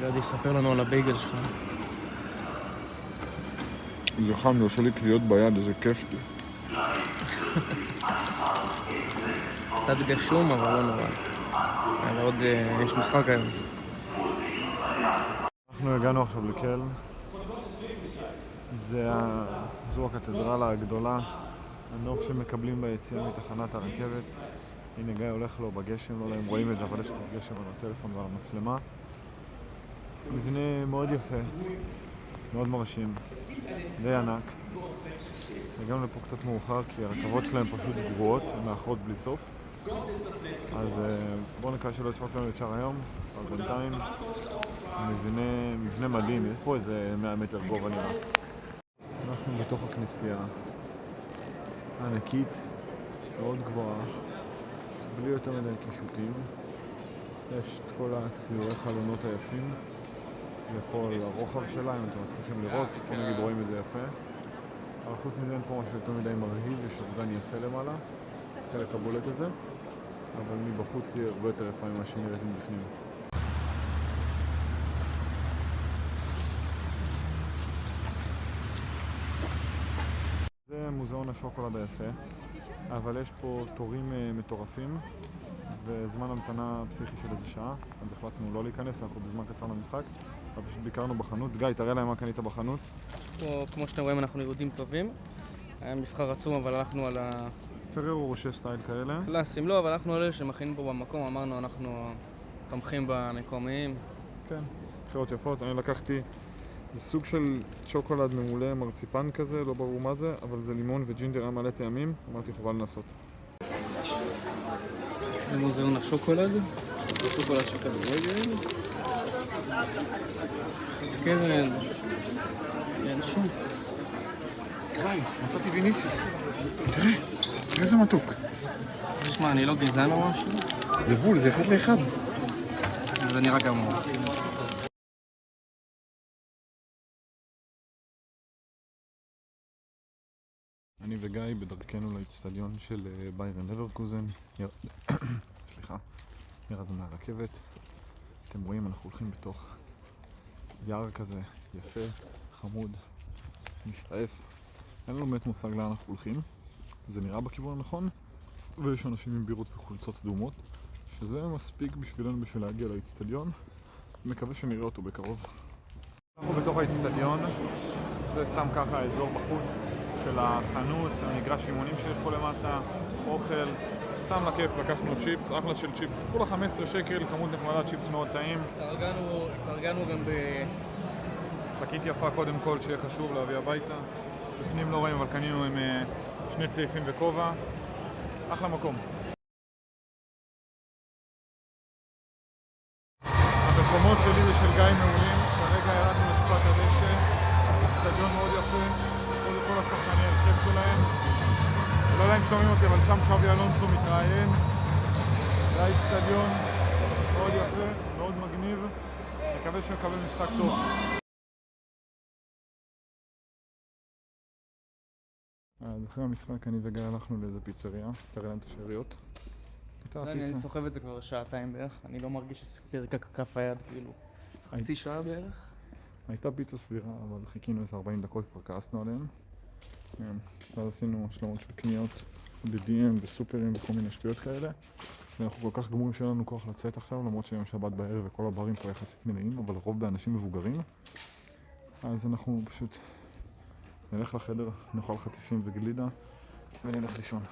גדי, ספר לנו על הבייגל שלך. זה חם, זה עושה לי קליעות ביד, איזה כיף לי. קצת גשום, אבל לא נורא. ועוד יש משחק היום. אנחנו הגענו עכשיו לקלן. זו הקתדרלה הגדולה, הנוף שמקבלים ביציאה מתחנת הרכבת. הנה גיא הולך לו בגשם, לא יודע אם רואים את זה, אבל יש קצת גשם על הטלפון ועל המצלמה. מבנה מאוד יפה, מאוד מרשים, די ענק. הגענו לפה קצת מאוחר כי הרכבות שלהם פשוט גרועות, הן מאחרות בלי סוף. אז בואו נקווה שלא ידפוק לנו את שאר היום, אבל בינתיים מבנה מדהים, יש פה איזה 100 מטר גובה נראה. אנחנו בתוך הכנסייה ענקית, מאוד גבוהה, בלי יותר מדי קישוטים. יש את כל הציורי חלונות היפים לכל הרוחב שלה, אם אתם מצליחים לראות, פה נגיד רואים את זה יפה. אבל חוץ מזה אין פה משהו יותר מדי מרהיב, יש אורגן יפה למעלה, חלק הבולט הזה, אבל מבחוץ היא הרבה יותר יפה ממה שנראית מבפנים. זה מוזיאון השוקולד היפה, אבל יש פה תורים מטורפים וזמן המתנה פסיכי של איזה שעה, אז החלטנו לא להיכנס, אנחנו בזמן קצר למשחק, אבל פשוט ביקרנו בחנות. גיא, תראה להם מה קנית בחנות. פה, כמו שאתם רואים, אנחנו יהודים טובים. היה מבחר עצום, אבל הלכנו על ה... פררו רושה סטייל כאלה. קלאסים, לא, אבל הלכנו על אלה שמכינים פה במקום, אמרנו, אנחנו תומכים במקומיים. כן, בחירות יפות. אני לקחתי, זה סוג של שוקולד ממולא מרציפן כזה, לא ברור מה זה, אבל זה לימון וג'ינג'ר היה מלא טעמים, אמרתי חובה לנסות. זה מוזיאון השוקולד, שוקולד כדורגל. קרן, אין שום. היי, מצאתי ויניסיוס. תראה, איזה מתוק. תשמע, אני לא גזען או משהו? זה בול, זה אחד לאחד. זה נראה גמור. אני וגיא בדרכנו לאצטדיון של ביירן לברקוזן. סליחה, ירדנו מהרכבת. אתם רואים, אנחנו הולכים בתוך יער כזה יפה, חמוד, מסתעף. אין לנו באמת מושג לאן אנחנו הולכים. זה נראה בכיוון הנכון, ויש אנשים עם בירות וחולצות אדומות, שזה מספיק בשבילנו בשביל להגיע לאצטדיון. מקווה שנראה אותו בקרוב. אנחנו בתוך האצטדיון, זה סתם ככה האזור בחוץ של החנות, המגרש אימונים שיש פה למטה, אוכל, סתם לכיף, לקחנו צ'יפס, אחלה של צ'יפס, כולה 15 שקל, כמות נחמדה, צ'יפס מאוד טעים. התארגנו גם שקית יפה קודם כל, שיהיה חשוב להביא הביתה. לפנים לא רואים, אבל קנינו עם שני צעיפים וכובע. אחלה מקום. המקומות שלי ושל גיא מעולים, כרגע ירדנו לספת הדשא, אצטדיון מאוד יפה, כל השחקני הרכב שלהם. לא יודע אם שומעים אותי, אבל שם חבי אלונסו מתראיין. זה האצטדיון מאוד יפה, מאוד מגניב, מקווה שנקבל משחק טוב. אז אחרי המשחק אני וגיא הלכנו לאיזה פיצריה, תראה להם את השאריות. אני סוחב את זה כבר שעתיים בערך, אני לא מרגיש את פרק כף היד, כאילו חצי שעה בערך. הייתה פיצה סבירה, אבל חיכינו איזה 40 דקות, כבר כעסנו עליהם. ואז עשינו השלמות של קניות ב-DM וסופרים וכל מיני שטויות כאלה. ואנחנו כל כך גמורים שאין לנו כוח לצאת עכשיו, למרות שהיום שבת בערב וכל הברים פה יחסית מלאים, אבל רוב באנשים מבוגרים. אז אנחנו פשוט נלך לחדר, נאכל חטיפים וגלידה ונלך לישון.